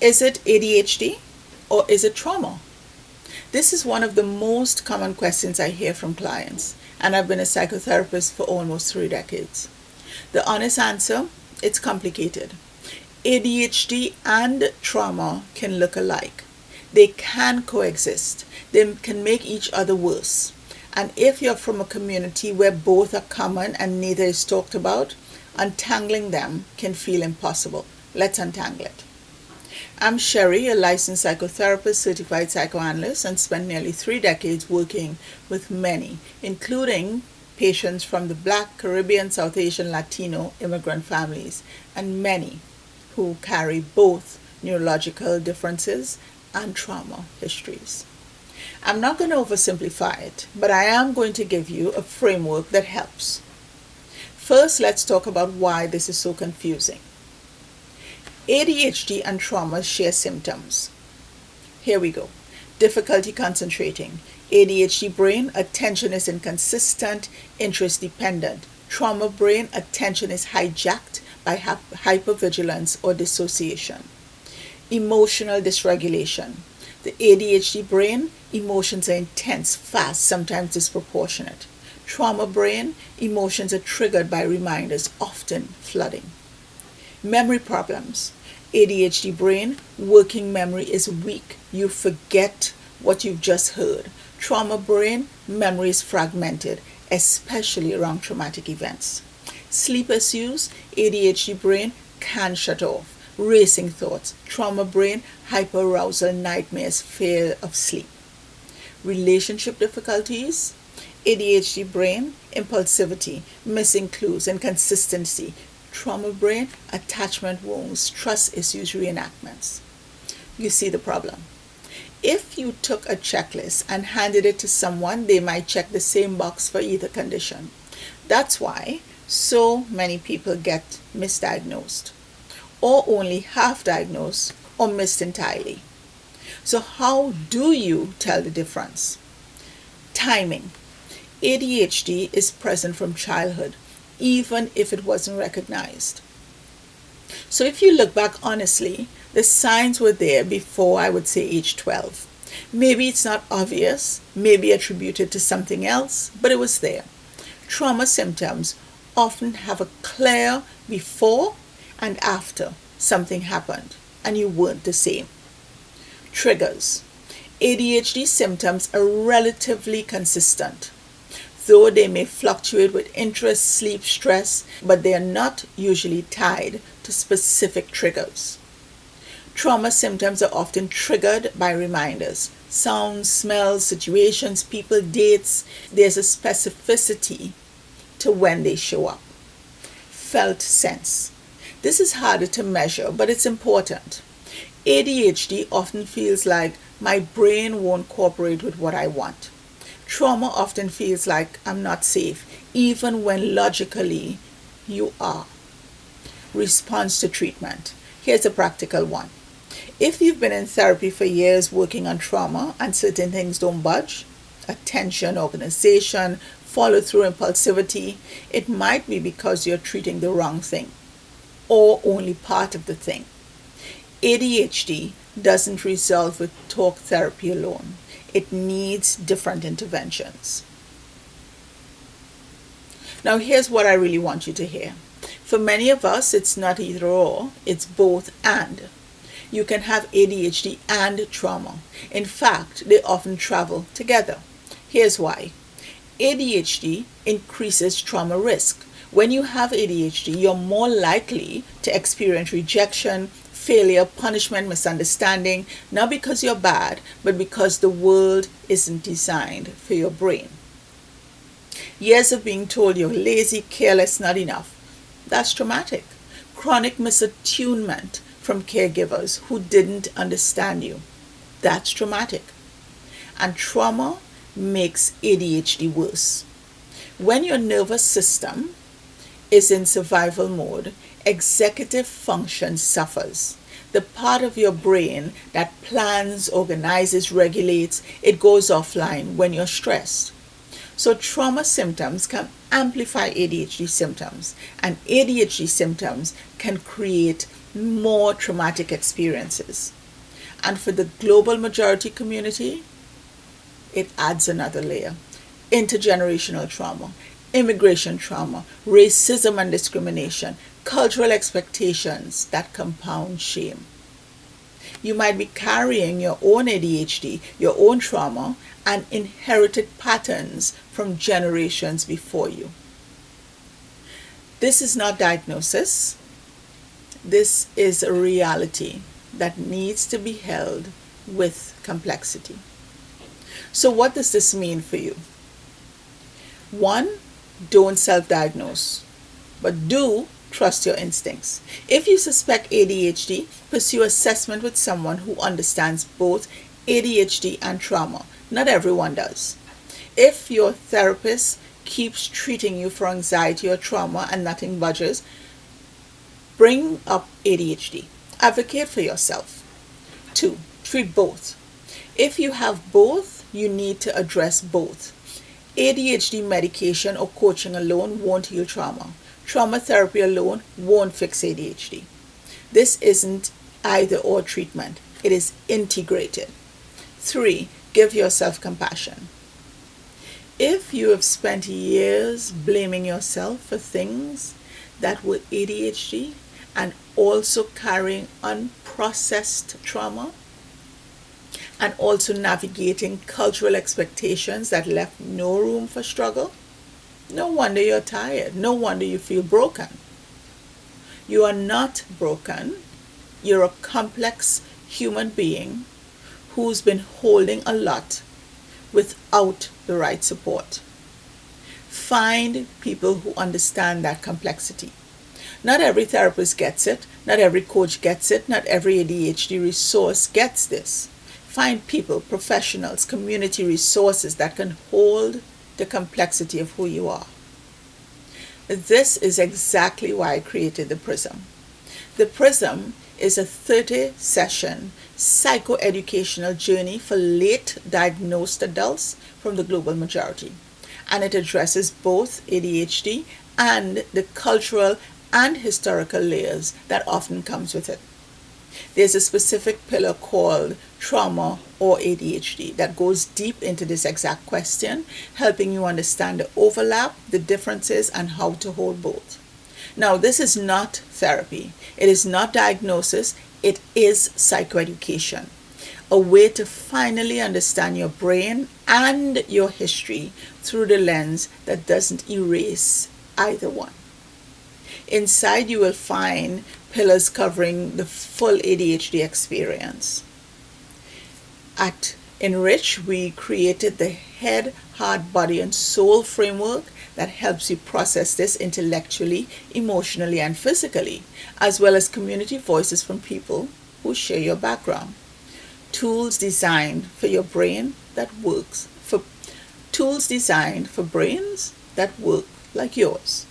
Is it ADHD or is it trauma? This is one of the most common questions I hear from clients, and I've been a psychotherapist for almost 3 decades. The honest answer, it's complicated. ADHD and trauma can look alike. They can coexist. They can make each other worse. And if you're from a community where both are common and neither is talked about, untangling them can feel impossible. Let's untangle it. I'm Sherry, a licensed psychotherapist, certified psychoanalyst, and spent nearly 3 decades working with many, including patients from the Black, Caribbean, South Asian, Latino, immigrant families, and many who carry both neurological differences and trauma histories. I'm not going to oversimplify it, but I am going to give you a framework that helps. First, let's talk about why this is so confusing. ADHD and trauma share symptoms. Here we go. Difficulty concentrating. ADHD brain, attention is inconsistent, interest dependent. Trauma brain, attention is hijacked by hypervigilance or dissociation. Emotional dysregulation. The ADHD brain, emotions are intense, fast, sometimes disproportionate. Trauma brain, emotions are triggered by reminders, often flooding. Memory problems. ADHD brain, working memory is weak. You forget what you've just heard. Trauma brain, memory is fragmented, especially around traumatic events. Sleep issues, ADHD brain can shut off. Racing thoughts, trauma brain, hyperarousal, nightmares, fear of sleep. Relationship difficulties, ADHD brain, impulsivity, missing clues, inconsistency. Trauma brain, attachment wounds, trust issues, reenactments. You see the problem. If you took a checklist and handed it to someone, they might check the same box for either condition. That's why so many people get misdiagnosed, or only half diagnosed, or missed entirely. So how do you tell the difference? Timing. ADHD is present from childhood, even if it wasn't recognized. So if you look back honestly, the signs were there before, I would say, age 12. Maybe it's not obvious, maybe attributed to something else, but it was there. Trauma symptoms often have a clear before and after something happened and you weren't the same. Triggers. ADHD symptoms are relatively consistent, though they may fluctuate with interest, sleep, stress, but they are not usually tied to specific triggers. Trauma symptoms are often triggered by reminders, sounds, smells, situations, people, dates. There's a specificity to when they show up. Felt sense. This is harder to measure, but it's important. ADHD often feels like my brain won't cooperate with what I want. Trauma often feels like I'm not safe, even when logically you are. Response to treatment. Here's a practical one. If you've been in therapy for years working on trauma and certain things don't budge, attention, organization, follow through, impulsivity, it might be because you're treating the wrong thing or only part of the thing. ADHD doesn't resolve with talk therapy alone. It needs different interventions. Now here's what I really want you to hear. For many of us, it's not either or, it's both and. You can have ADHD and trauma. In fact, they often travel together. Here's why. ADHD increases trauma risk. When you have ADHD, you're more likely to experience rejection, failure, punishment, misunderstanding, not because you're bad, but because the world isn't designed for your brain. Years of being told you're lazy, careless, not enough. That's traumatic. Chronic misattunement from caregivers who didn't understand you. That's traumatic. And trauma makes ADHD worse. When your nervous system is in survival mode, executive function suffers. The part of your brain that plans, organizes, regulates, it goes offline when you're stressed. So trauma symptoms can amplify ADHD symptoms, and ADHD symptoms can create more traumatic experiences. And for the global majority community, it adds another layer. Intergenerational trauma, immigration trauma, racism and discrimination, cultural expectations that compound shame. You might be carrying your own ADHD, your own trauma, and inherited patterns from generations before you. This is not diagnosis. This is a reality that needs to be held with complexity. So what does this mean for you? 1, don't self-diagnose, but do trust your instincts. If you suspect ADHD, pursue assessment with someone who understands both ADHD and trauma. Not everyone does. If your therapist keeps treating you for anxiety or trauma and nothing budges, bring up ADHD. Advocate for yourself. 2, treat both. If you have both, you need to address both. ADHD medication or coaching alone won't heal trauma. Trauma therapy alone won't fix ADHD. This isn't either or treatment. It is integrated. 3, give yourself compassion. If you have spent years blaming yourself for things that were ADHD and also carrying unprocessed trauma, and also navigating cultural expectations that left no room for struggle, no wonder you're tired. No wonder you feel broken. You are not broken. You're a complex human being who's been holding a lot without the right support. Find people who understand that complexity. Not every therapist gets it. Not every coach gets it. Not every ADHD resource gets this. Find people, professionals, community resources that can hold the complexity of who you are. This is exactly why I created the PRISM. The PRISM is a 30-session psychoeducational journey for late diagnosed adults from the global majority. And it addresses both ADHD and the cultural and historical layers that often comes with it. There's a specific pillar called trauma or ADHD that goes deep into this exact question, helping you understand the overlap, the differences, and how to hold both. Now, this is not therapy. It is not diagnosis. It is psychoeducation, a way to finally understand your brain and your history through the lens that doesn't erase either one. Inside, you will find pillars covering the full ADHD experience. At ENRICH, we created the head, heart, body, and soul framework that helps you process this intellectually, emotionally, and physically, as well as community voices from people who share your background. Tools designed for your brain that works for tools designed for brains that work like yours.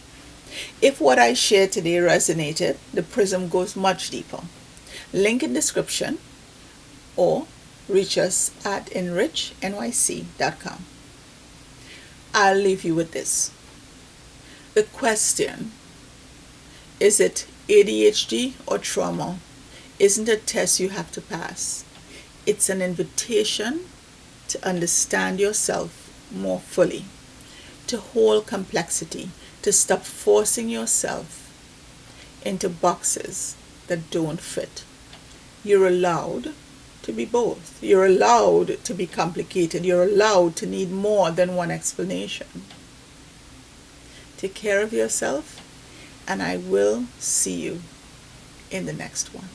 If what I shared today resonated, the PRISM goes much deeper. Link in description, or reach us at enrichnyc.com. I'll leave you with this. The question, is it ADHD or trauma, isn't a test you have to pass. It's an invitation to understand yourself more fully, to hold complexity, to stop forcing yourself into boxes that don't fit. You're allowed to be both. You're allowed to be complicated. You're allowed to need more than one explanation. Take care of yourself, and I will see you in the next one.